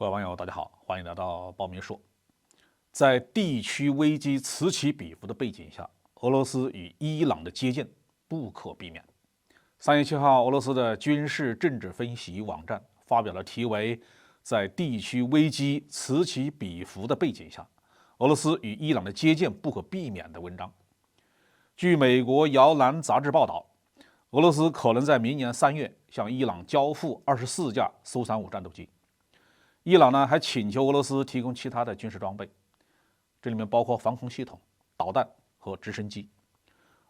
各位网友，大家好，欢迎来到报明说。在地区危机此起彼伏的背景下，俄罗斯与伊朗的接近不可避免。3月7号，俄罗斯的军事政治分析网站发表了题为“在地区危机此起彼伏的背景下，俄罗斯与伊朗的接近不可避免”的文章。据美国摇篮杂志报道，俄罗斯可能在明年3月向伊朗交付24架苏35战斗机。伊朗呢还请求俄罗斯提供其他的军事装备，这里面包括防空系统、导弹和直升机，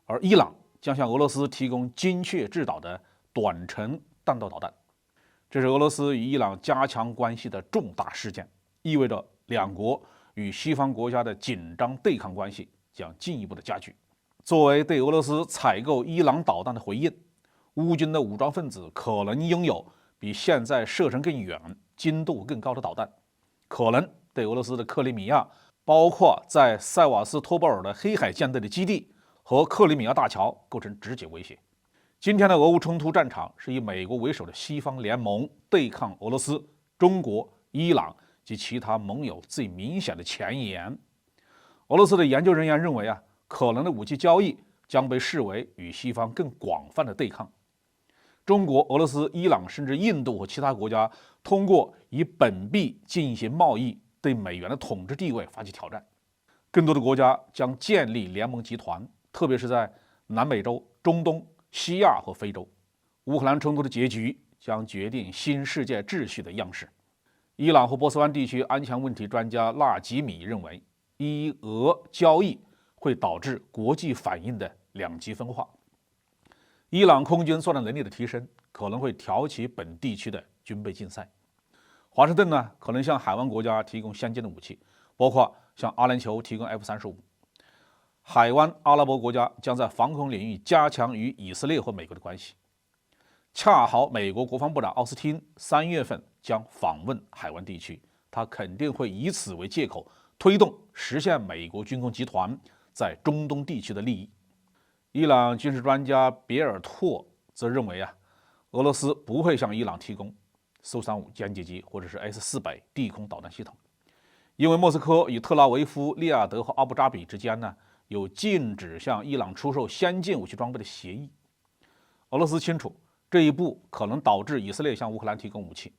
而伊朗将向俄罗斯提供精确制导的短程弹道导弹。这是俄罗斯与伊朗加强关系的重大事件，意味着两国与西方国家的紧张对抗关系将进一步的加剧。作为对俄罗斯采购伊朗导弹的回应，乌军的武装分子可能拥有比现在射程更远、精度更高的导弹，可能对俄罗斯的克里米亚，包括在塞瓦斯托波尔的黑海舰队的基地和克里米亚大桥构成直接威胁。今天的俄乌冲突战场是以美国为首的西方联盟对抗俄罗斯、中国、伊朗及其他盟友最明显的前沿。俄罗斯的研究人员认为可能的武器交易将被视为与西方更广泛的对抗。中国、俄罗斯、伊朗甚至印度和其他国家通过以本币进行贸易，对美元的统治地位发起挑战。更多的国家将建立联盟集团，特别是在南美洲、中东、西亚和非洲。乌克兰冲突的结局将决定新世界秩序的样式。伊朗和波斯湾地区安全问题专家纳吉米认为，伊俄交易会导致国际反应的两极分化。伊朗空军作战能力的提升可能会挑起本地区的军备竞赛。华盛顿呢可能向海湾国家提供先进的武器，包括向阿联酋提供 F-35。海湾阿拉伯国家将在防空领域加强与以色列和美国的关系。恰好美国国防部长奥斯汀3月份将访问海湾地区，他肯定会以此为借口推动实现美国军工集团在中东地区的利益。伊朗军事专家别尔托则认为俄罗斯不会向伊朗提供苏35歼击机或者是 S-400地空导弹系统，因为莫斯科与特拉维夫、利雅得和阿布扎比之间有禁止向伊朗出售先进武器装备的协议。俄罗斯清楚这一步可能导致以色列向乌克兰提供武器，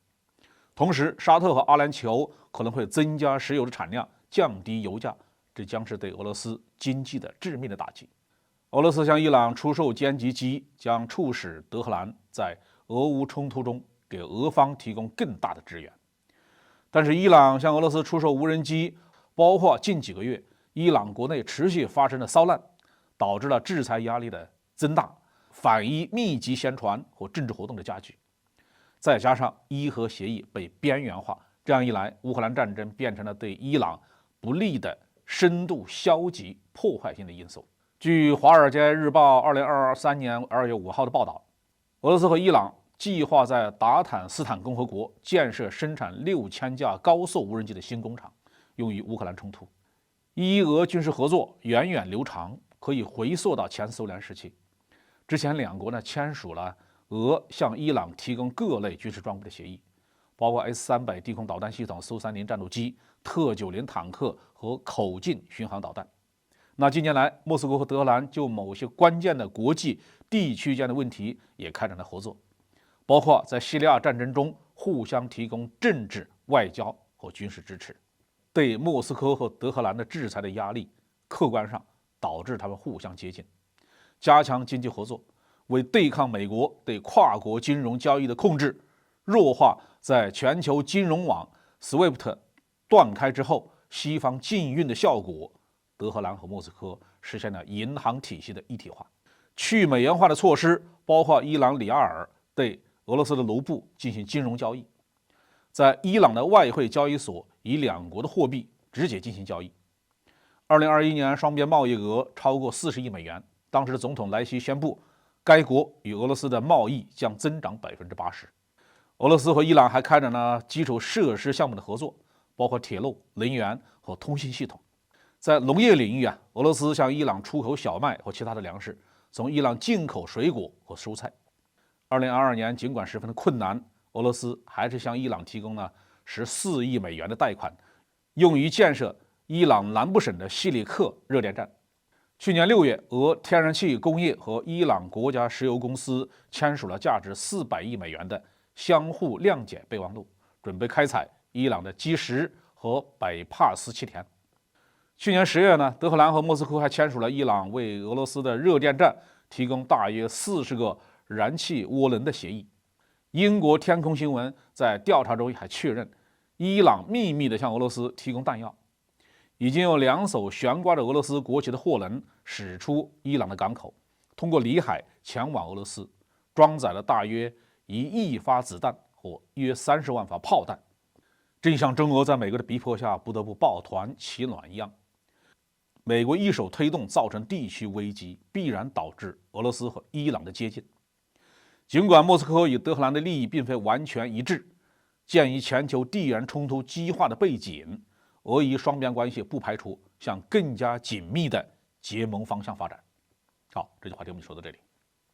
同时沙特和阿联酋可能会增加石油的产量，降低油价，这将是对俄罗斯经济的致命的打击。俄罗斯向伊朗出售歼击机将促使德黑兰在俄乌冲突中给俄方提供更大的支援。但是伊朗向俄罗斯出售无人机，包括近几个月伊朗国内持续发生的骚乱，导致了制裁压力的增大，反伊密集宣传和政治活动的加剧，再加上伊核协议被边缘化，这样一来，乌克兰战争变成了对伊朗不利的深度消极破坏性的因素。据《华尔街日报》2023年2月5号的报道，俄罗斯和伊朗计划在达坦斯坦共和国建设生产6000架高速无人机的新工厂，用于乌克兰冲突。伊俄军事合作源远流长，可以回溯到前苏联时期。之前两国签署了俄向伊朗提供各类军事装备的协议，包括 S-300地空导弹系统、苏30战斗机、特90坦克和口径巡航导弹。那近年来，莫斯科和德黑兰就某些关键的国际地区间的问题也开展了合作，包括在叙利亚战争中互相提供政治、外交和军事支持。对莫斯科和德黑兰的制裁的压力，客观上导致他们互相接近，加强经济合作，为对抗美国对跨国金融交易的控制，弱化在全球金融网 SWIFT 断开之后西方禁运的效果。德黑兰和莫斯科实现了银行体系的一体化。去美元化的措施包括伊朗里亚尔对俄罗斯的卢布进行金融交易，在伊朗的外汇交易所以两国的货币直接进行交易。2021年双边贸易额超过40亿美元，当时的总统莱西宣布，该国与俄罗斯的贸易将增长80%。俄罗斯和伊朗还开展了基础设施项目的合作，包括铁路、能源和通信系统。在农业领域俄罗斯向伊朗出口小麦和其他的粮食，从伊朗进口水果和蔬菜。2022年尽管十分的困难，俄罗斯还是向伊朗提供了14亿美元的贷款，用于建设伊朗南部省的希里克热电站。去年6月，俄天然气工业和伊朗国家石油公司签署了价值400亿美元的相互谅解备忘录，准备开采伊朗的基石和北帕斯气田。去年10月呢，德黑兰和莫斯科还签署了伊朗为俄罗斯的热电站提供大约40个燃气涡轮的协议。英国天空新闻在调查中还确认，伊朗秘密地向俄罗斯提供弹药。已经有2艘悬挂着俄罗斯国旗的货轮驶出伊朗的港口，通过里海前往俄罗斯，装载了大约1亿发子弹和约30万发炮弹。正像中俄在美国的逼迫下不得不抱团取暖一样，美国一手推动造成地区危机，必然导致俄罗斯和伊朗的接近。尽管莫斯科与德黑兰的利益并非完全一致，鉴于全球地缘冲突激化的背景，俄伊双边关系不排除向更加紧密的结盟方向发展。好，这句话题我们就说到这里。